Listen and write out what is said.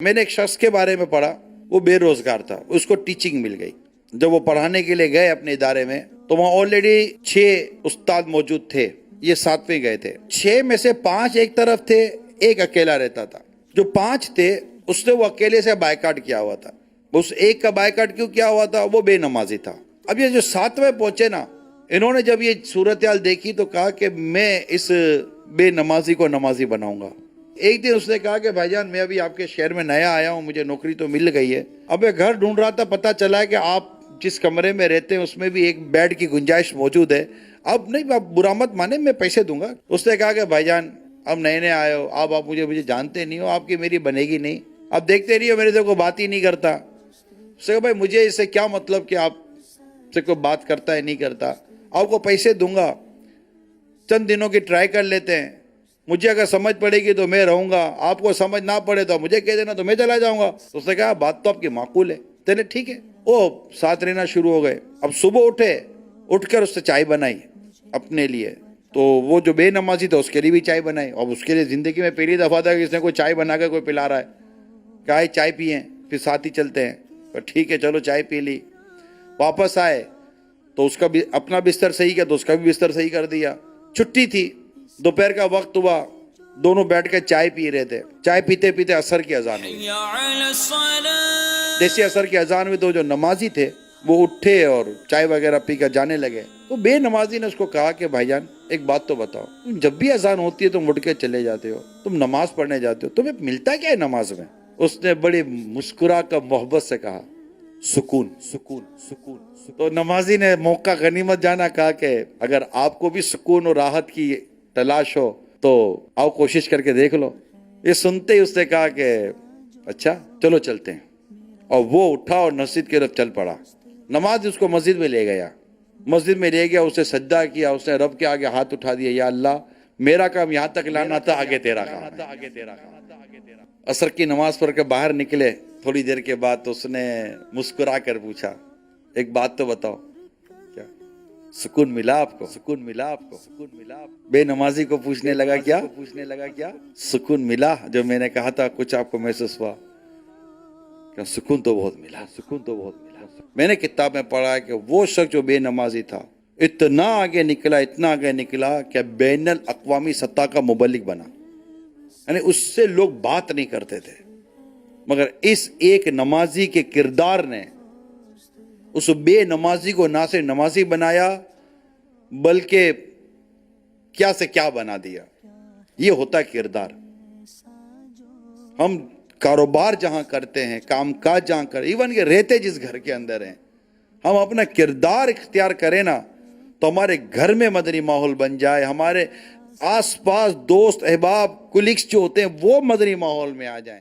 میں نے ایک شخص کے بارے میں پڑھا، وہ بے روزگار تھا، اس کو ٹیچنگ مل گئی۔ جب وہ پڑھانے کے لیے گئے اپنے ادارے میں تو وہاں آلریڈی 6 استاد موجود تھے، یہ 7ویں گئے تھے۔ 6 میں سے 5 ایک طرف تھے، ایک اکیلا رہتا تھا۔ جو 5 تھے اس نے وہ اکیلے سے بائیکاٹ کیا ہوا تھا۔ اس ایک کا بائیکاٹ کیوں کیا ہوا تھا؟ وہ بے نمازی تھا۔ اب یہ جو 7ویں پہنچے نا، انہوں نے جب یہ صورتحال دیکھی تو کہا کہ میں اس بے نمازی کو نمازی بناؤں گا۔ ایک دن اس نے کہا کہ بھائی جان، میں ابھی آپ کے شہر میں نیا آیا ہوں، مجھے نوکری تو مل گئی ہے، اب میں گھر ڈھونڈ رہا تھا، پتہ چلا ہے کہ آپ جس کمرے میں رہتے ہیں اس میں بھی ایک بیڈ کی گنجائش موجود ہے، اب نہیں، آپ برا مت مانے، میں پیسے دوں گا۔ اس نے کہا کہ بھائی جان، اب نئے نئے آئے ہو، آپ مجھے جانتے نہیں ہو، آپ کی میری بنے گی نہیں، اب دیکھتے نہیں ہو میرے سے کوئی بات ہی نہیں کرتا۔ اس نے کہا بھائی مجھے اس سے کیا مطلب کہ آپ سے کوئی بات کرتا ہے نہیں کرتا، آپ کو پیسے دوں گا، چند دنوں کی ٹرائی کر لیتے ہیں، مجھے اگر سمجھ پڑے گی تو میں رہوں گا، آپ کو سمجھ نہ پڑے تو مجھے کہہ دینا، تو میں چلا جاؤں گا۔ تو اس نے کہا بات تو آپ کی معقول ہے، چلے ٹھیک ہے۔ وہ ساتھ رہنا شروع ہو گئے۔ اب صبح اٹھ کر اس سے چائے بنائی اپنے لیے، تو وہ جو بے نمازی تھا اس کے لیے بھی چائے بنائی، اور اس کے لیے زندگی میں پہلی دفعہ تھا کہ اس نے کوئی چائے بنا کے کوئی پلا رہا ہے۔ کہا چائے پئیں، پھر ساتھ ہی چلتے ہیں۔ ٹھیک ہے چلو، چائے پی لی۔ واپس آئے تو اس کا بھی اپنا بستر صحیح کیا تو اس کا بھی بستر صحیح کر دیا۔ چھٹی تھی، دوپہر کا وقت ہوا، دونوں بیٹھ کے چائے پی رہے تھے۔ چائے پیتے پیتے عصر کی اذان ہوئی۔ جیسے عصر کی اذان ہوئی تو جو نمازی تھے وہ اٹھے اور چائے وغیرہ پی کر جانے لگے۔ تو بے نمازی نے اس کو کہا کہ بھائی جان ایک بات تو بتاؤ، جب بھی اذان ہوتی ہے تم اٹھ کے چلے جاتے ہو، تم نماز پڑھنے جاتے ہو، تمہیں ملتا کیا ہے نماز میں؟ اس نے بڑی مسکرا کر محبت سے کہا سکون سکون سکون۔ تو نمازی نے موقع غنیمت جانا، کہا کہ اگر آپ کو بھی سکون اور راحت کی تلاش ہو تو آؤ کوشش کر کے دیکھ لو۔ یہ سنتے ہی اس نے کہا کہ اچھا چلو چلتے ہیں، اور وہ اٹھا اور مسجد کی طرف چل پڑا۔ نماز اس کو مسجد میں لے گیا، مسجد میں لے گیا، اسے سجدہ کیا، اس نے رب کے آگے ہاتھ اٹھا دیا، یا اللہ میرا کام یہاں تک لانا تھا، آگے تیرا کام ہے۔ عصر کی نماز پڑھ کے باہر نکلے، تھوڑی دیر کے بعد تو اس نے مسکرا کر پوچھا ایک بات تو بتاؤ، کیا سکون ملا آپ کو؟ سکون ملا آپ کو؟ سکون ملا؟ بے نمازی کو پوچھنے لگا کیا سکون ملا جو میں نے کہا تھا، کچھ آپ کو محسوس ہوا؟ کہ سکون تو بہت ملا، سکون تو بہت ملا۔ میں نے کتاب میں پڑھا ہے کہ وہ شخص جو بے نمازی تھا اتنا آگے نکلا کہ بین الاقوامی سطح کا مبلغ بنا، یعنی اس سے لوگ بات نہیں کرتے تھے، مگر اس ایک نمازی کے کردار نے اس بے نمازی کو نہ صرف نمازی بنایا بلکہ کیا سے کیا بنا دیا۔ یہ ہوتا ہے کردار۔ ہم کاروبار جہاں کرتے ہیں، کام کاج جہاں کرتے، ایون کہ رہتے جس گھر کے اندر ہیں، ہم اپنا کردار اختیار کریں نا تو ہمارے گھر میں مدنی ماحول بن جائے، ہمارے آس پاس دوست احباب کولیگز جو ہوتے ہیں وہ مدنی ماحول میں آ جائیں۔